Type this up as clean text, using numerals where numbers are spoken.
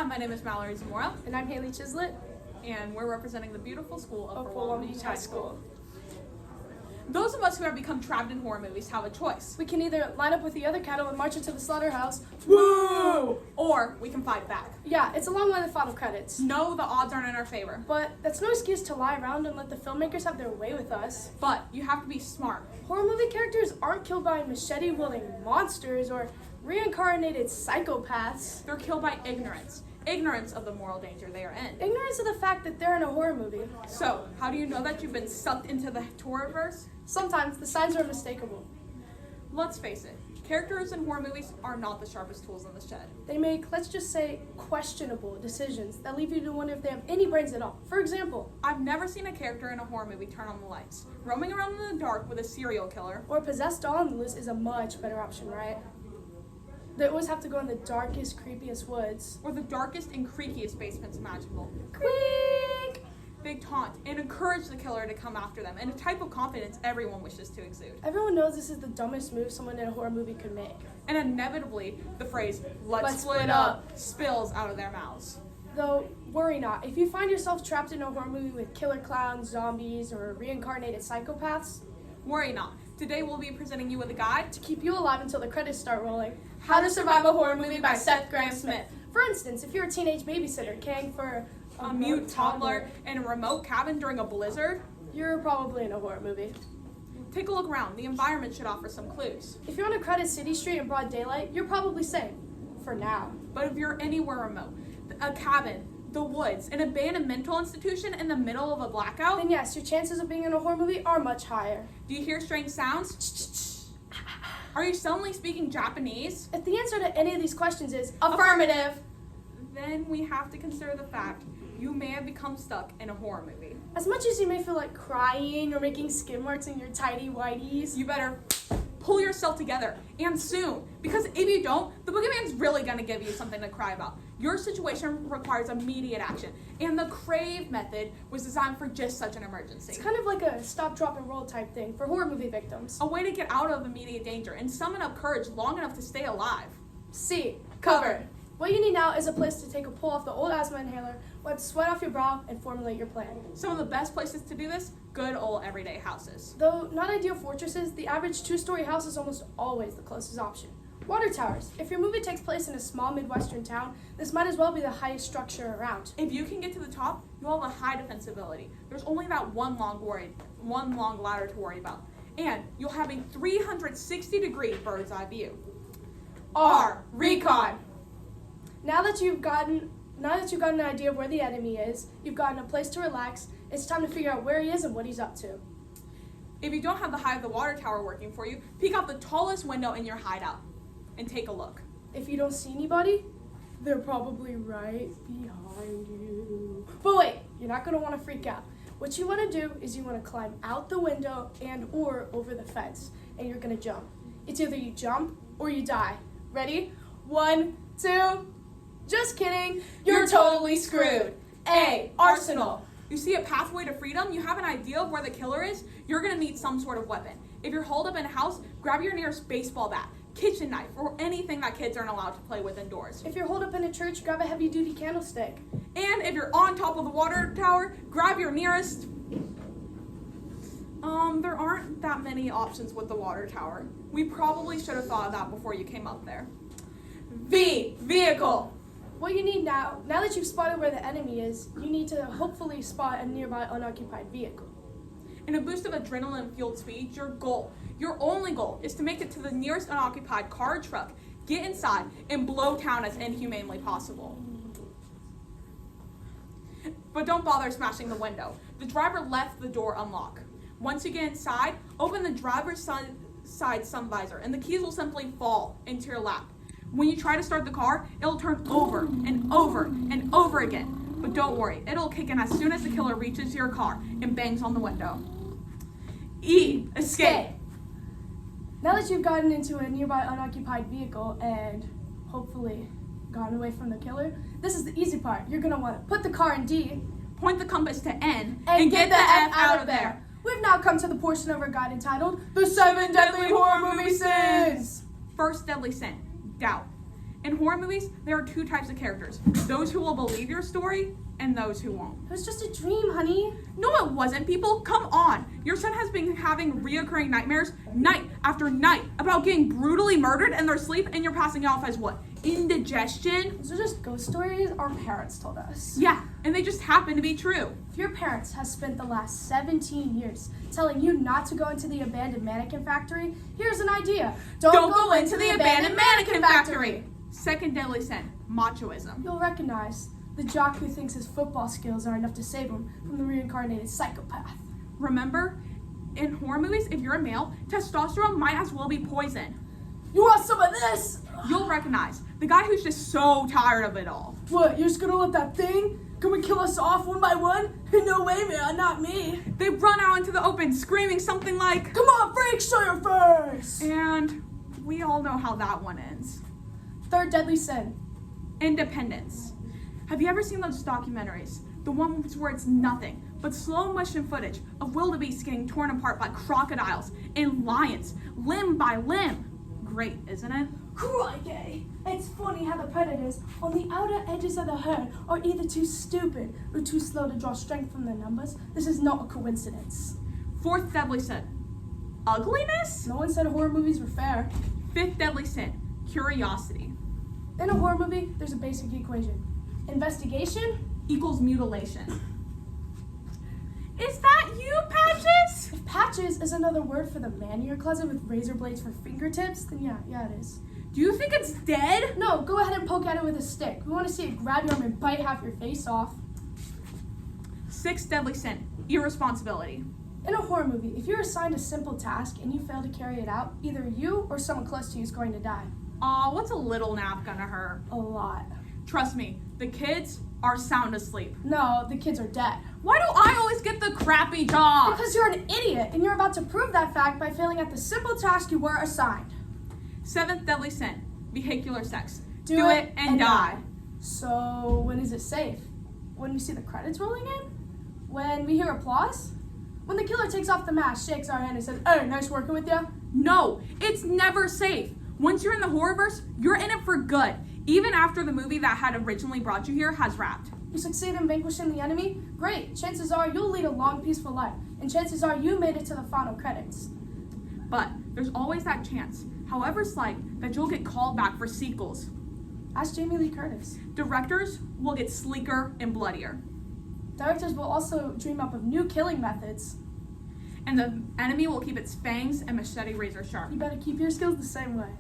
my name is Mallory and And I'm Haley Chislett and we're representing the beautiful school of Fort Walton Beach High School. Those of us who have become trapped in horror movies have a choice. We can either line up with the other cattle and march into the slaughterhouse, Woo! Or we can fight back. Yeah, it's a long line of final credits. No, the odds aren't in our favor. But that's no excuse to lie around and let the filmmakers have their way with us. But you have to be smart. Horror movie characters aren't killed by machete-wielding monsters or reincarnated psychopaths. They're killed by ignorance. Ignorance of the moral danger they are in. Ignorance of the fact that they're in a horror movie. So, how do you know that you've been sucked into the horrorverse? Sometimes the signs are unmistakable. Let's face it, characters in horror movies are not the sharpest tools in the shed. They make, let's just say, questionable decisions that leave you to wonder if they have any brains at all. For example, I've never seen a character in a horror movie turn on the lights. Roaming around in the dark with a serial killer or a possessed doll on the loose is a much better option, right? They always have to go in the darkest, creepiest woods. or the darkest and creakiest basements imaginable. Quick! They taunt and encourage the killer to come after them in a type of confidence everyone wishes to exude. Everyone knows this is the dumbest move someone in a horror movie could make. And inevitably, the phrase, let's split up, spills out of their mouths. Though, worry not. If you find yourself trapped in a horror movie with killer clowns, zombies, or reincarnated psychopaths, Worry not. Today we'll be presenting you with a guide to keep you alive until the credits start rolling, How to Survive a Horror Movie by Seth Graham-Smith. For instance, if you're a teenage babysitter caring for a mute toddler in a remote cabin during a blizzard. you're probably in a horror movie. Take a look around. The environment should offer some clues. If you're on a crowded city street in broad daylight, you're probably safe. For now. But if you're anywhere remote, a cabin, the woods, an abandoned mental institution in the middle of a blackout, Then yes, your chances of being in a horror movie are much higher. do you hear strange sounds? Are you suddenly speaking Japanese? If the answer to any of these questions is affirmative, Then we have to consider the fact you may have become stuck in a horror movie. as much as you may feel like crying or making skid marks in your tidy whities, You better pull yourself together, and soon, because if you don't, the boogeyman's really gonna give you something to cry about. Your situation requires immediate action, and the CRAVE method was designed for just such an emergency. it's kind of like a stop, drop, and roll type thing for horror movie victims. A way to get out of immediate danger and summon up courage long enough to stay alive. C. Covered. What you need now is a place to take a pull off the old asthma inhaler, wipe the sweat off your brow, and formulate your plan. Some of the best places to do this, good old everyday houses. Though not ideal fortresses, the average two-story house is almost always the closest option. Water towers. If your movie takes place in a small Midwestern town, this might as well be the highest structure around. If you can get to the top, you'll have a high defensibility. There's only that one long ladder to worry about. And you'll have a 360-degree bird's eye view. R. Recon. Now that you've gotten an idea of where the enemy is, you've gotten a place to relax, it's time to figure out where he is and what he's up to. If you don't have the height of the water tower working for you, peek out the tallest window in your hideout and take a look. If you don't see anybody, they're probably right behind you. But wait, you're not going to want to freak out. What you want to do is you want to climb out the window and or over the fence, and you're going to jump. It's either you jump or you die. Ready? 1, 2... Just kidding. You're totally screwed. A. Arsenal. You see a pathway to freedom? You have an idea of where the killer is? You're going to need some sort of weapon. If you're holed up in a house, grab your nearest baseball bat, kitchen knife, or anything that kids aren't allowed to play with indoors. If you're holed up in a church, grab a heavy-duty candlestick. And if you're on top of the water tower, grab your nearest... There aren't that many options with the water tower. We probably should have thought of that before you came up there. V. Vehicle. What you need now that you've spotted where the enemy is, you need to hopefully spot a nearby unoccupied vehicle. In a boost of adrenaline-fueled speed, your only goal is to make it to the nearest unoccupied car or truck, get inside, and blow town as inhumanely possible. But don't bother smashing the window. The driver left the door unlocked. Once you get inside, open the driver's side sun visor, and the keys will simply fall into your lap. When you try to start the car, it'll turn over and over and over again. But don't worry, it'll kick in as soon as the killer reaches your car and bangs on the window. E. Escape. Now that you've gotten into a nearby unoccupied vehicle and hopefully gotten away from the killer, this is the easy part. You're going to want to put the car in D, Point the compass to N, and get the F out of there. We've now come to the portion of our guide entitled The 7 Deadly Horror Movie Sins. First deadly sin, doubt. In horror movies, there are two types of characters. Those who will believe your story and those who won't. It was just a dream, honey. No, it wasn't, people. Come on. Your son has been having reoccurring nightmares night after night about getting brutally murdered in their sleep, and you're passing off as what? Indigestion? Those are just ghost stories our parents told us. Yeah, and they just happen to be true. If your parents have spent the last 17 years telling you not to go into the abandoned mannequin factory, here's an idea. Don't go into the abandoned mannequin factory. Second deadly sin, machoism. You'll recognize the jock who thinks his football skills are enough to save him from the reincarnated psychopath. Remember, in horror movies, if you're a male, testosterone might as well be poison. You want some of this? You'll recognize the guy who's just so tired of it all. What, you're just gonna let that thing come and kill us off one by one? No way, man, not me. They run out into the open screaming something like, "Come on, freak, show your face!" and we all know how that one ends. Third deadly sin. Independence. Have you ever seen those documentaries? The ones where it's nothing but slow motion footage of wildebeests getting torn apart by crocodiles and lions, limb by limb. Great, isn't it? Crikey! It's funny how the predators on the outer edges of the herd are either too stupid or too slow to draw strength from their numbers. This is not a coincidence. Fourth deadly sin, ugliness? No one said horror movies were fair. Fifth deadly sin, curiosity. In a horror movie, there's a basic equation. Investigation Equals mutilation. Is that you, Patches? If patches is another word for the man in your closet with razor blades for fingertips, then yeah, it is. Do you think it's dead? No, go ahead and poke at it with a stick. We want to see it grab your arm and bite half your face off. Sixth deadly sin, irresponsibility. In a horror movie, if you're assigned a simple task and you fail to carry it out, either you or someone close to you is going to die. Aw, what's a little nap gonna hurt? A lot. Trust me, the kids are sound asleep. No, the kids are dead. Why do I always get the crappy job? Because you're an idiot, and you're about to prove that fact by failing at the simple task you were assigned. Seventh deadly sin, vehicular sex. Do it and die. So, when is it safe? When we see the credits rolling in? When we hear applause? When the killer takes off the mask, shakes our hand and says, "Hey, nice working with you"? No, it's never safe. Once you're in the horrorverse, you're in it for good. Even after the movie that had originally brought you here has wrapped. You succeed in vanquishing the enemy? Great. Chances are you'll lead a long, peaceful life. And chances are you made it to the final credits. But there's always that chance, however slight, that you'll get called back for sequels. Ask Jamie Lee Curtis. Directors will get sleeker and bloodier. Directors will also dream up of new killing methods. And the enemy will keep its fangs and machete razor sharp. You better keep your skills the same way.